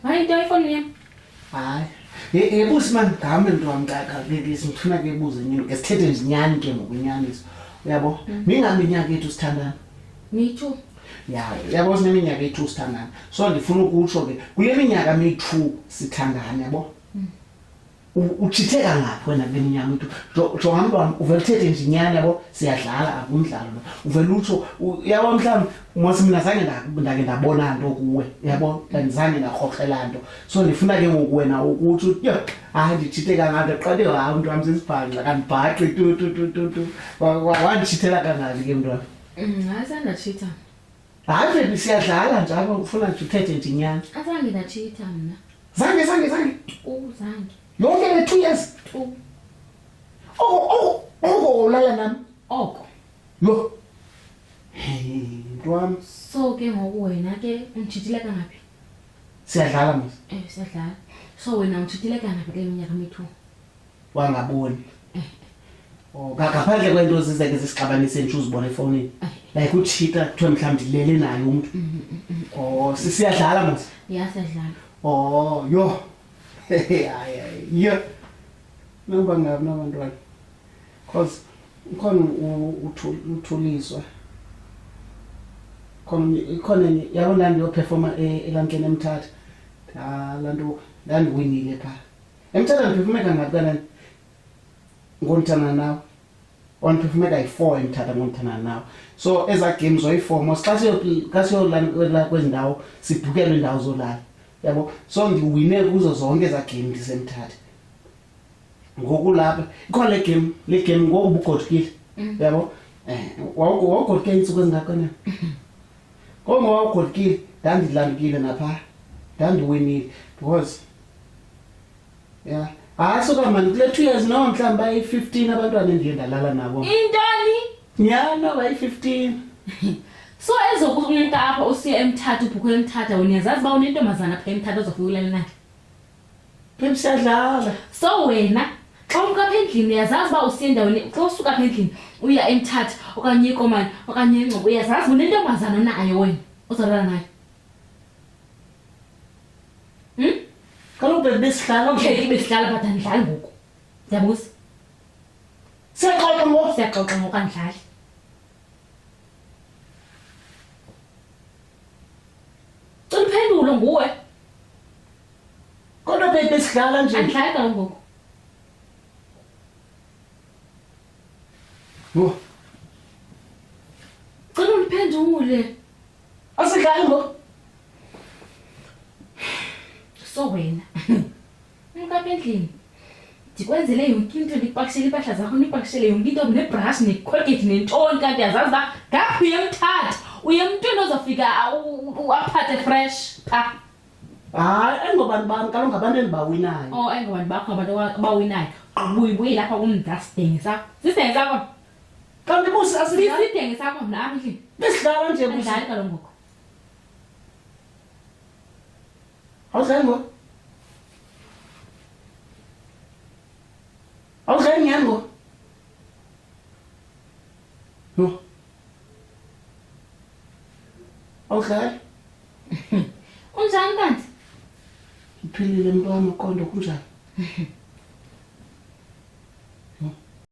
Hayi into iPhone yami. Hayi. Yebusi man ngami ntwami ke ngifuna ke buze nyini ke sithethe nje inyani ke ngokunyaniso. Uyabo? Mingabe iminyaka yethu sithandana. Me too. Ya, yabo sineminyaka ethu sithandana. So ndifuna ukutsho ke kule minyaka mi-2 sithandana yabo. Uchitheka ngaphi wena kule minyaka ethu? Jonga mntwana uvela uthethe nje inyani yabo siyadlala akumdlalo lo. Uvela utsho yabo mhlawumbe mose mina zange ndake ndabona nto kuwe yabo ndizange ndakhokhela nto. So ndifuna ke ngoku wena ukuthi yo hayi ndichitheka ngaphi qale hayi mntu wami sisibhanqa kandibhaqi tu. Wandithithela kangaki ke mntwana? Azange chita. Hayi baby siyadlala njalo ufuna nje uthethe nje inyani. Azange ndachita mna. Zange. Zange. Yonke le 2 years. Ulala nami. Oko. Lo. Hey, ntwami. So ke ngoku wena ke ungithithile kangaphi? Siyadlala mos. Siyadlala. So wena ungithithile kangaphi ke iminyaka mi-2? Wangaboni. Ngaphandle kwento zizeke zisixabanise nje uzibona efonini. Like uchita kuthiwa mhlawumbe ndilele naye umuntu. Siyadlala mos. Ya siyadlala. Yo. Hayi. Namba ngapi nabantwana? Cause ukhona uthuliswa. Khona yabona ndiyoperforma elankeni eMthatha. Lanto ndandiwinile pha. eMthatha ndiperforme kangaphi kanani? Ngontana nawe. Performe kayi-4 eMthatha ngontana nawe. So eza games oyi-4 mos xa siyolala kwezindawo sibhukelwe indawo zolala. Yabo so ndiwine kuzo zonke eza game ndisemthatha. Ngoku lapha ikhona le game ngoku ubugodukile. Yabo wawugodukile insuku ezingakana. Ngoba wawugodukile ndandilandukile napha. Ndandiwinile because suka mani kule 2 years no mhlawumbe bayi-15 abantwana endiye ndalala nabo. Intoni? Nyana bayi-15. So ezokumuntu apha usiya eMthatha ubhukhwe eMthatha wena uyazazi ba unentombazana apha eMthatha ozofika ulale naye. Phela siyadlala. So wena xa uka apha endlini uyazazi ba usiya endaweni xa usuka apha endlini uya eMthatha okanye eKomani okanye eNgcobo uyazazi unentombazana nayo wena ozolala nayo. Kaloku besihlala Okay besihlala but andidlali ngoku. Ndiyabuza. Siyaxoxa ngoku andidlali. Uphendulo nguwe. Kodwa besihlala nje. Andidlali kaloku ngoku. Cela undiphendule. Asidlali ngoku. So wena apha endlini ndikwenzele yonke into ndikupakishele impahla zakho ndipakishele yonke into nebrush necolgate nentoni kanti yazazi uba ngaphi uyemthatha uye emntwini ozofika aphathe fresh pha. Hayi engobani bami kaloku ngabantu endibawinayo. Engobani bakho abantu abawinayo ubuye lapha kumdasidenge sakho sisidenge sakho kanti busi sisidenge sakho mna apha endlini besihlala nje andidlali kaloku ngoku. Awudlali ngoku? Awudlali nyani ngoku? Awudlali? Unjani kanti? Uphilile mntwana uqondo kunjani?